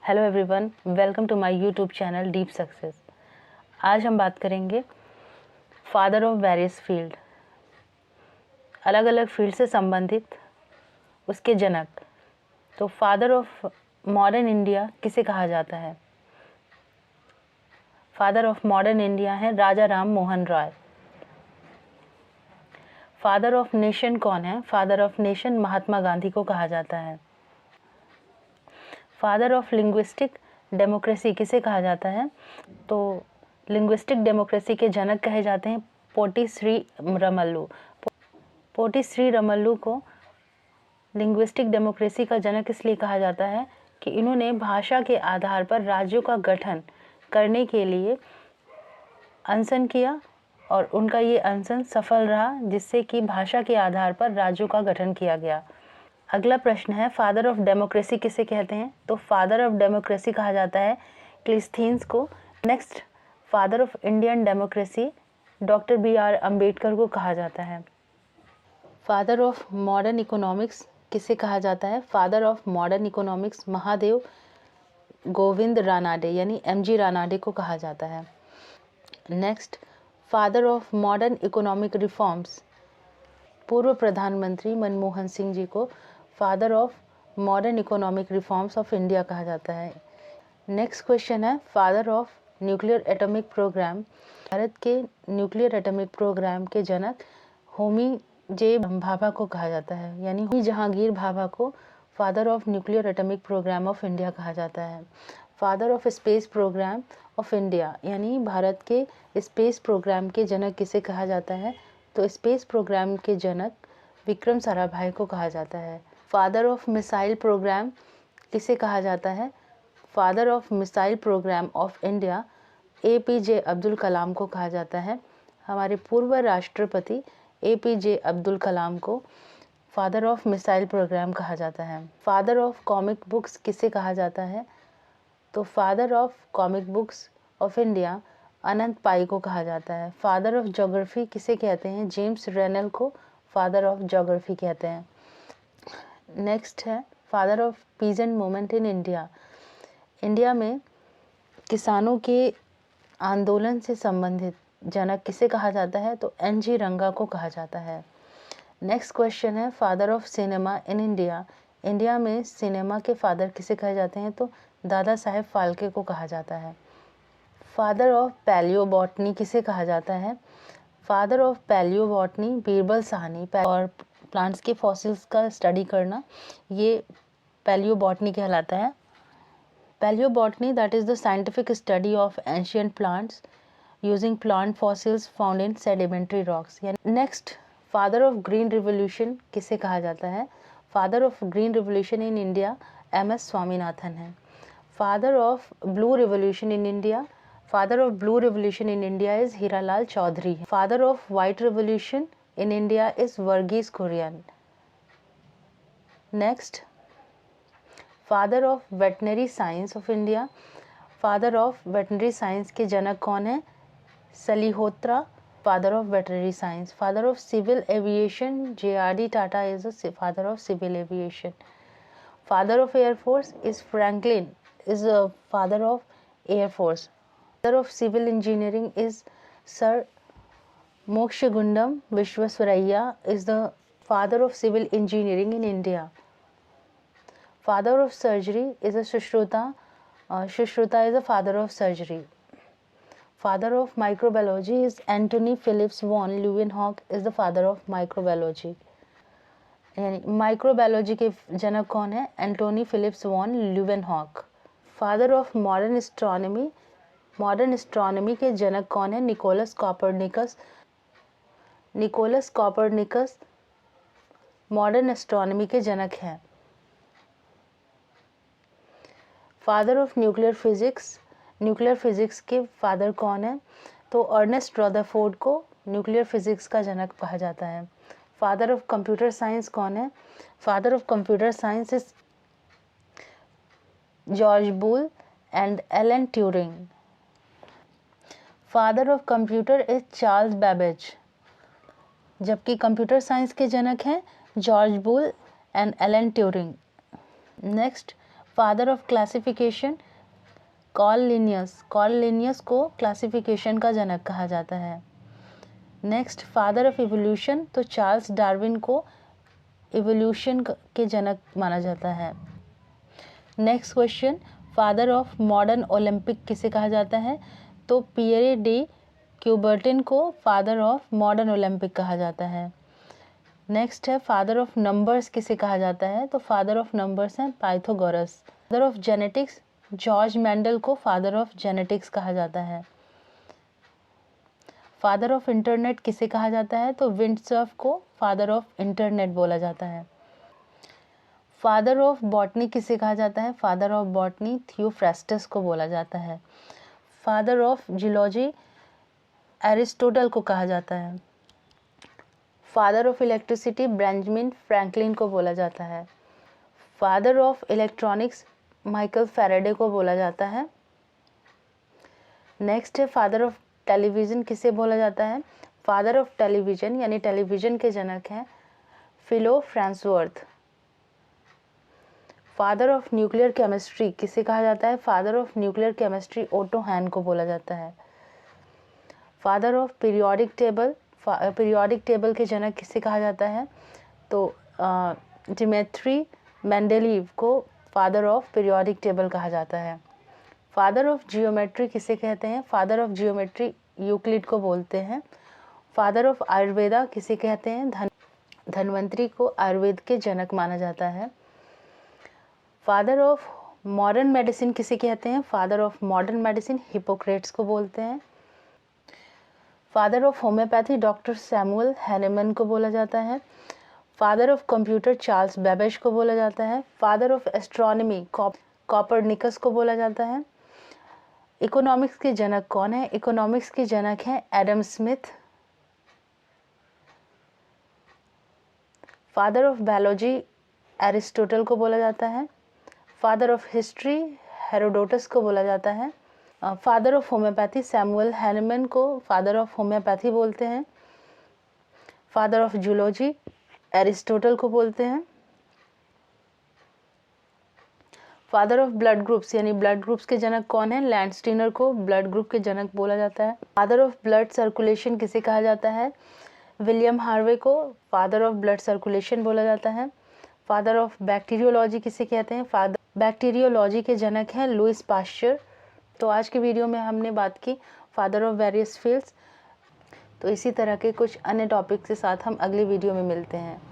Hello everyone, welcome to my YouTube channel deep success. आज हम बात करेंगे फादर ऑफ वेरियस फील्ड, अलग अलग फील्ड से संबंधित उसके जनक। तो फादर ऑफ मॉडर्न इंडिया किसे कहा जाता है? फादर ऑफ मॉडर्न इंडिया है Raja Ram Mohan Roy. Father of nation कौन है? Father of nation Mahatma Gandhi को कहा जाता है। फादर ऑफ लिंग्विस्टिक डेमोक्रेसी किसे कहा जाता है? तो लिंग्विस्टिक डेमोक्रेसी के जनक कहे जाते हैं पोटी श्री रमल्लू। पोटी श्री रमल्लू को लिंग्विस्टिक डेमोक्रेसी का जनक इसलिए कहा जाता है कि इन्होंने भाषा के आधार पर राज्यों का गठन करने के लिए अनशन किया और उनका ये अनशन सफल रहा, जिससे कि भाषा के आधार पर राज्यों का गठन किया गया। अगला प्रश्न है, फादर ऑफ डेमोक्रेसी किसे कहते हैं? तो फादर ऑफ डेमोक्रेसी कहा जाता है क्लिस्थियंस को। Next, father of Indian democracy doctor B R. Ambedkar को कहा जाता है। फादर ऑफ मॉडर्न इकोनॉमिक्स किसे कहा जाता है? Father of modern economics Mahadev Govind Ranade यानी एम.जी. रानाडे को कहा जाता है। Next, father of modern economic reforms पूर्व प्रधानमंत्री मनमोहन सिंह जी को father of modern economic reforms of India कहा जाता है। नेक्स्ट क्वेश्चन है, father of nuclear atomic program. Bharat के न्यूक्लियर एटॉमिक प्रोग्राम के जनक होमी जे भाभा को कहा जाता है, यानी होमी जहांगीर भाभा को father of nuclear atomic program of India कहा जाता है। Father of space program of India यानी भारत के स्पेस प्रोग्राम के जनक किसे कहा जाता है? तो स्पेस प्रोग्राम के जनक विक्रम साराभाई को कहा जाता है। फादर ऑफ मिसाइल प्रोग्राम किसे कहा जाता है? Father of missile programme of India APJ Abdul Kalam को कहा जाता है। हमारे पूर्व राष्ट्रपति APJ अब्दुल कलाम को फादर ऑफ मिसाइल प्रोग्राम कहा जाता है। फादर ऑफ कॉमिक बुक्स किसे कहा जाता है? तो father of comic books of India Anant Pai को कहा जाता है। फादर ऑफ ज्योग्राफी किसे कहते हैं? जेम्स रेनल को फादर ऑफ ज्योग्राफी कहते हैं। नेक्स्ट है, father of peasant movement in India. India में किसानों के आंदोलन से संबंधित जनक किसे कहा जाता है? तो NG रंगा को कहा जाता है। नेक्स्ट क्वेश्चन है, father of cinema in India. India में सिनेमा के फादर किसे कहे जाते हैं? तो दादा साहेब फाल्के को कहा जाता है। फादर ऑफ पैलियोबॉटनी किसे कहा जाता है? Father of palaeobotany Birbal Sahni. और प्लांट्स के फॉसिल्स का स्टडी करना ये पैलियोबॉटनी कहलाता है। Palaeobotany that is the scientific study of ancient plants using plant fossils found in sedimentary rocks. Next, father of green revolution किसे कहा जाता है? Father of green revolution in India MS Swaminathan है। Father of blue revolution in India, father of blue revolution in India is Hiralal Chaudhary. Father of white revolution in India is Verghese Kurian. Next, father of veterinary science of India. Father of veterinary science के जनक कौन है? सलीहोत्रा, father of veterinary science. Father of civil aviation JRD Tata is the father of civil aviation. Father of air force is Franklin is the father of air force. Father of civil engineering is Sir Mokshagundam Vishwaswaraya is the father of civil engineering in India. Father of surgery is a Sushruta. Sushruta is the father of surgery. Father of microbiology is Anthony Phillips von Leeuwenhoek is the father of microbiology. यानी microbiology के जनक कौन है? Antonie Philips van Leeuwenhoek. Father of modern astronomy, modern astronomy के जनक कौन है? Nicolaus Copernicus. Nicolaus Copernicus modern astronomy के जनक हैं। Father of nuclear physics, nuclear physics के फादर कौन है? तो अर्नेस्ट रदरफोर्ड को न्यूक्लियर फिजिक्स का जनक कहा जाता है। फादर ऑफ कंप्यूटर साइंस कौन है? Father of computer science is George Boole and Alan Turing. Father of computer is Charles Babbage, जबकि कंप्यूटर साइंस के जनक हैं George Boole and Alan Turing. Next, father of classification Carl Linnaeus को classification का जनक कहा जाता है। नेक्स्ट, फादर ऑफ इवोल्यूशन, तो चार्ल्स डार्विन को इवोल्यूशन के जनक माना जाता है। Next question, father of modern Olympic किसे कहा जाता है? तो पियरे डी क्यूबर्टिन को फादर ऑफ मॉडर्न ओलंपिक कहा जाता है। नेक्स्ट है, फादर ऑफ नंबर्स किसे कहा जाता है? तो फादर ऑफ नंबर्स हैं Pythagoras. Father of genetics, George Mendel को फादर ऑफ जेनेटिक्स कहा जाता है। फादर ऑफ इंटरनेट किसे कहा जाता है? तो विंडसर्फ को फादर ऑफ इंटरनेट बोला जाता है। फादर ऑफ बॉटनी किसे कहा जाता है? फादर ऑफ बॉटनी थियोफ्रास्टस को बोला जाता है। फादर ऑफ जियोलॉजी एरिस्टोटल को कहा जाता है। Father of electricity Benjamin Franklin को बोला जाता है। Father of electronics Michael Faraday को बोला जाता है। नेक्स्ट है, फादर ऑफ टेलीविज़न किसे बोला जाता है? फादर ऑफ टेलीविज़न यानी टेलीविज़न के जनक हैं Philo Farnsworth. Father of nuclear chemistry किसे कहा जाता है? Father of nuclear chemistry Otto Hahn को बोला जाता है। फादर ऑफ पीरियोडिक टेबल के जनक किसे कहा जाता है? तो डिमेट्री मेंडेलीव को फादर ऑफ पीरियोडिक टेबल कहा जाता है। फादर ऑफ जियोमेट्री किसे कहते हैं? फादर ऑफ जियोमेट्री यूक्लिड को बोलते हैं। फादर ऑफ आयुर्वेदा किसे कहते हैं? धन्वंतरी को आयुर्वेद के जनक माना जाता है। फादर ऑफ मॉडर्न मेडिसिन किसे कहते हैं? Father of modern medicine Hippocrates को बोलते हैं। Father of homeopathy doctor Samuel Hahnemann को बोला जाता है। Father of computer Charles Babbage को बोला जाता है। फादर ऑफ एस्ट्रोनॉमी कॉपरनिकस को बोला जाता है। इकोनॉमिक्स के जनक कौन है? इकोनॉमिक्स के जनक हैं Adam Smith. Father of biology Aristotle को बोला जाता है। फादर ऑफ हिस्ट्री हेरोडोटस को बोला जाता है। Father of homeopathy Samuel Hahnemann को फादर ऑफ होम्योपैथी बोलते हैं। फादर ऑफ जूलॉजी एरिस्टोटल को बोलते हैं। फादर ऑफ ब्लड ग्रुप्स यानी ब्लड ग्रुप्स के जनक कौन है? लैंडस्टीनर को ब्लड ग्रुप के जनक बोला जाता है। फादर ऑफ ब्लड सर्कुलेशन किसे कहा जाता है? विलियम हार्वे को फादर ऑफ ब्लड सर्कुलेशन बोला जाता है। फादर ऑफ बैक्टीरियोलॉजी किसे कहते हैं? बैक्टीरियोलॉजी के जनक हैं लुइस पाश्चर। तो आज की वीडियो में हमने बात की फादर ऑफ वेरियस फील्ड्स। तो इसी तरह के कुछ अन्य टॉपिक के साथ हम अगली वीडियो में मिलते हैं।